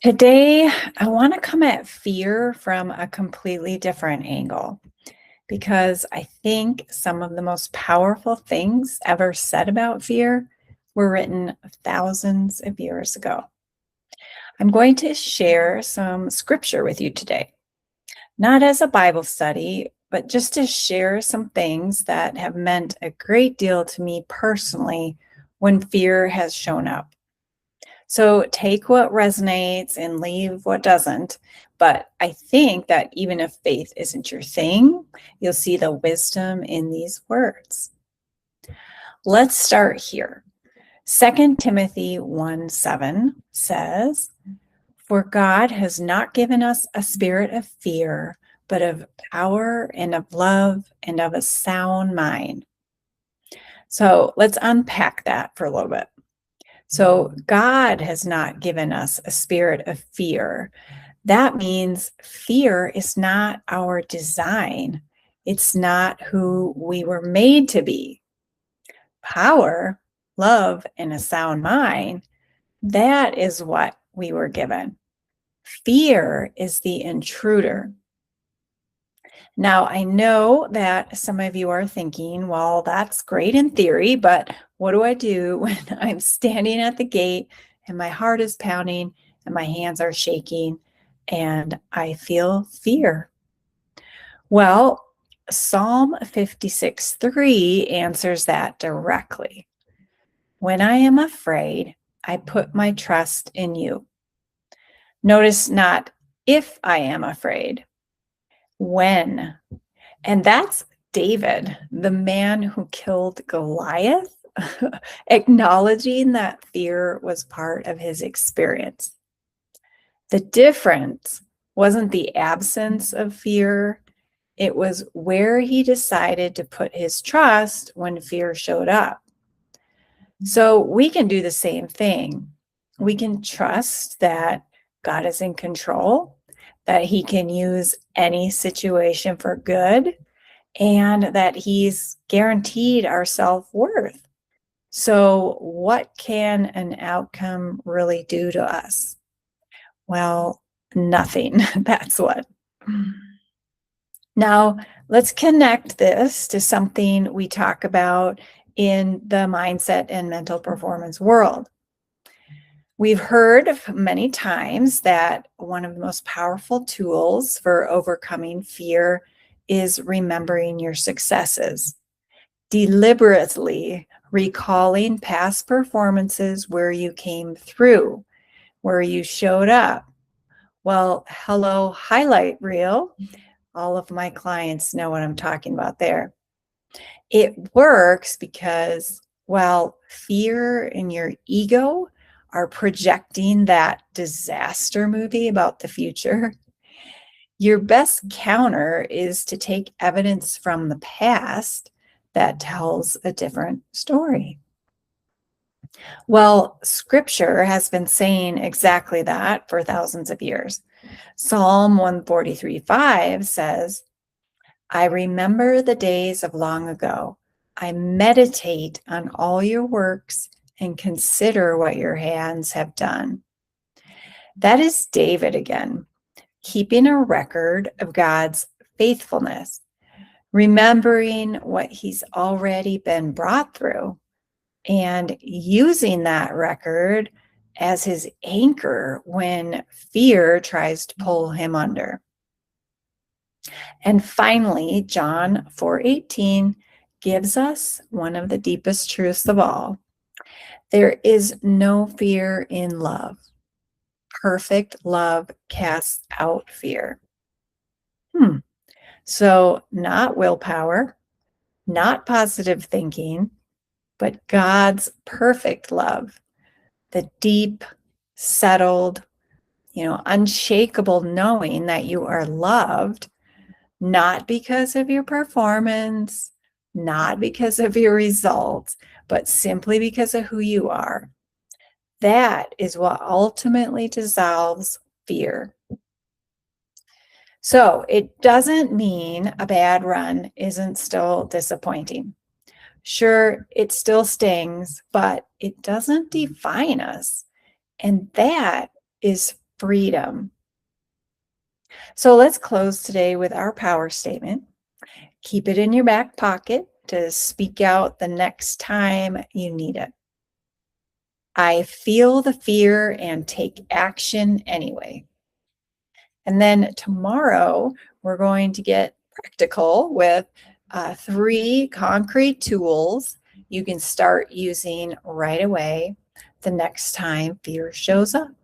Today, I want to come at fear from a completely different angle because I think some of the most powerful things ever said about fear were written thousands of years ago. I'm going to share some scripture with you today, not as a Bible study, but just to share some things that have meant a great deal to me personally when fear has shown up. So take what resonates and leave what doesn't. But I think that even if faith isn't your thing, you'll see the wisdom in these words. Let's start here. 2 Timothy 1:7 says, "For God has not given us a spirit of fear, but of power and of love and of a sound mind." So let's unpack that for a little bit. So God has not given us a spirit of fear. That means fear is not our design. It's not who we were made to be. Power, love, and a sound mind, that is what we were given. Fear is the intruder. Now, I know that some of you are thinking, well, that's great in theory, but what do I do when I'm standing at the gate and my heart is pounding and my hands are shaking and I feel fear? Well, Psalm 56:3 answers that directly. When I am afraid, I put my trust in you. Notice not if I am afraid, when. And that's David, the man who killed Goliath, acknowledging that fear was part of his experience. The difference wasn't the absence of fear, it was where he decided to put his trust when fear showed up. So we can do the same thing. We can trust that God is in control, that he can use any situation for good, and that he's guaranteed our self-worth. So what can an outcome really do to us? Well, nothing. That's what. Now, let's connect this to something we talk about in the mindset and mental performance world. We've heard many times that one of the most powerful tools for overcoming fear is remembering your successes, deliberately recalling past performances where you came through, where you showed up. Well, hello, highlight reel. All of my clients know what I'm talking about there. It works because while fear and your ego are projecting that disaster movie about the future, your best counter is to take evidence from the past that tells a different story. Well, scripture has been saying exactly that for thousands of years. Psalm 143:5 says, "I remember the days of long ago. I meditate on all your works and consider what your hands have done." That is David again, keeping a record of God's faithfulness, remembering what he's already been brought through, and using that record as his anchor when fear tries to pull him under. And finally, John 4:18 gives us one of the deepest truths of all. There is no fear in love. Perfect love casts out fear. So not willpower, not positive thinking, but God's perfect love, the deep, settled, unshakable knowing that you are loved, not because of your performance, not because of your results, but simply because of who you are. That is what ultimately dissolves fear. So it doesn't mean a bad run isn't still disappointing. Sure, it still stings, but it doesn't define us. And that is freedom. So let's close today with our power statement. Keep it in your back pocket to speak out the next time you need it. I feel the fear and take action anyway. And then tomorrow, we're going to get practical with 3 concrete tools you can start using right away the next time fear shows up.